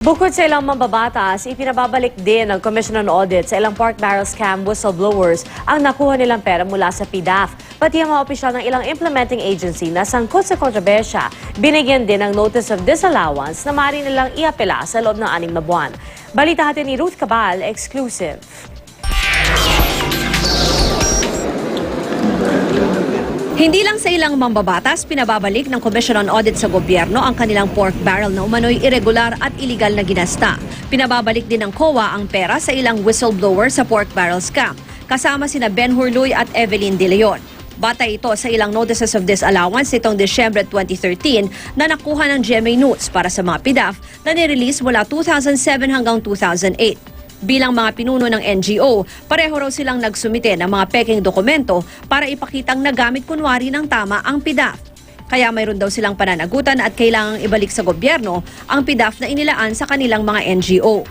Bukod sa ilang mambabatas, ipinababalik din ng Commission on Audit sa ilang pork barrel scam whistleblowers ang nakuha nilang pera mula sa PDAF. Pati ang mga opisyal ng ilang implementing agency na sangkot sa kontrobersya, binigyan din ng notice of disallowance na maaari nilang iapela sa loob ng 6 na buwan. Balita natin ni Ruth Cabal, exclusive. Hindi lang sa ilang mambabatas, pinababalik ng Commission on Audit sa gobyerno ang kanilang pork barrel na umano'y irregular at iligal na ginasta. Pinababalik din ng COA ang pera sa ilang whistleblower sa pork barrel scam, kasama sina Ben Hurluy at Evelyn De Leon. Batay ito sa ilang notices of disallowance nitong Disyembre 2013 na nakuha ng GMA Notes para sa mga PDAF na nirelease mula 2007 hanggang 2008. Bilang mga pinuno ng NGO, pareho raw silang nagsumite ng mga peking dokumento para ipakitang nagamit kunwari ng tama ang PDAF. Kaya mayroon daw silang pananagutan at kailangang ibalik sa gobyerno ang PDAF na inilaan sa kanilang mga NGO.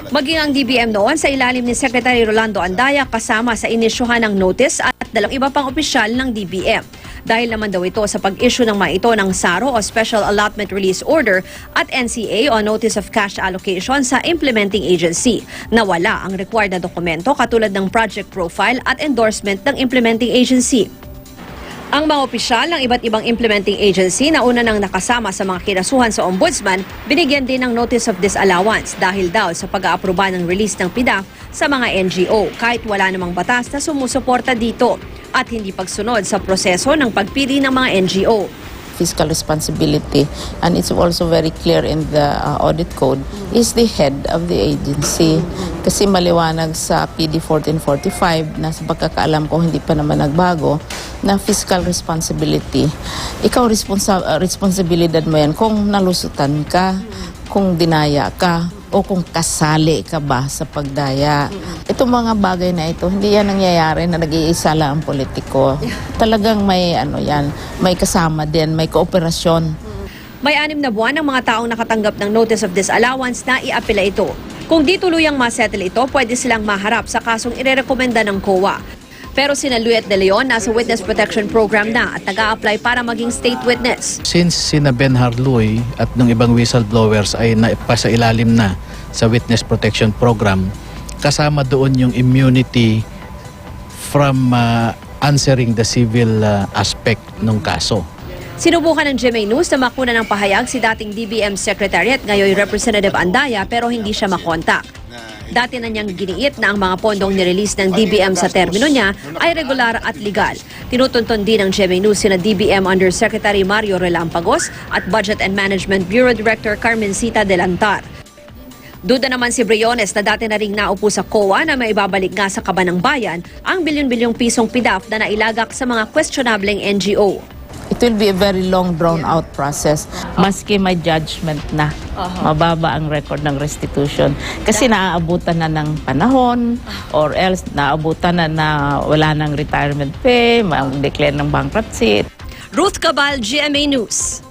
Maging ang DBM noon sa ilalim ni Secretary Rolando Andaya kasama sa inisyuhan ng notice at 2 iba pang opisyal ng DBM. Dahil naman daw ito sa pag-issue ng mga ito ng SARO o Special Allotment Release Order at NCA o Notice of Cash Allocation sa Implementing Agency. Nawala ang required na dokumento katulad ng project profile at endorsement ng Implementing Agency. Ang mga opisyal ng iba't ibang implementing agency na una nang nakasama sa mga kinasuhan sa Ombudsman, binigyan din ng notice of disallowance dahil daw sa pag-aaproba ng release ng PDAF sa mga NGO kahit wala namang batas na sumusuporta dito at hindi pagsunod sa proseso ng pagpili ng mga NGO. Fiscal responsibility, and it's also very clear in the audit code, is the head of the agency. Kasi maliwanag sa PD 1445 na sa pagkakaalam ko hindi pa naman nagbago na fiscal responsibility. Ikaw responsibilidad mo yan kung nalusutan ka, kung dinaya ka, o kung kasali ka ba sa pagdaya. Itong mga bagay na ito, hindi yan nangyayari na nag-iisa lang ang politiko. Talagang may may kasama din, may kooperasyon. May 6 na buwan ang mga taong nakatanggap ng notice of disallowance na iapela ito. Kung di tuluyang masettle ito, pwede silang maharap sa kasong irerekomenda ng COA. Pero sina Luet De Leon nasa Witness Protection Program na at nag-a-apply para maging state witness. Since sina Ben Hurluy at ng ibang whistleblowers ay naipasa ilalim na sa Witness Protection Program, kasama doon yung immunity from answering the civil aspect ng kaso. Sinubukan ng GMA News na makuna ng pahayag si dating DBM Secretary at ngayon Representative Andaya pero hindi siya makontak. Dati na niyang giniit na ang mga pondong nirelease ng DBM sa termino niya ay regular at legal. Tinutuntun din ng GMA News sina DBM Undersecretary Mario Relampagos at Budget and Management Bureau Director Carmencita Delantar. Duda naman si Briones na dati na ring naupo sa COA na maibabalik nga sa kaban ng bayan ang bilyon-bilyong pisong PDAF na nailagak sa mga questionableng NGO. It will be a very long drawn-out process. Maski may judgment na, mababa ang record ng restitution. Kasi naaabutan na ng panahon or else naaabutan na wala ng retirement pay, mag-declare ng bankruptcy. Ruth Cabal, GMA News.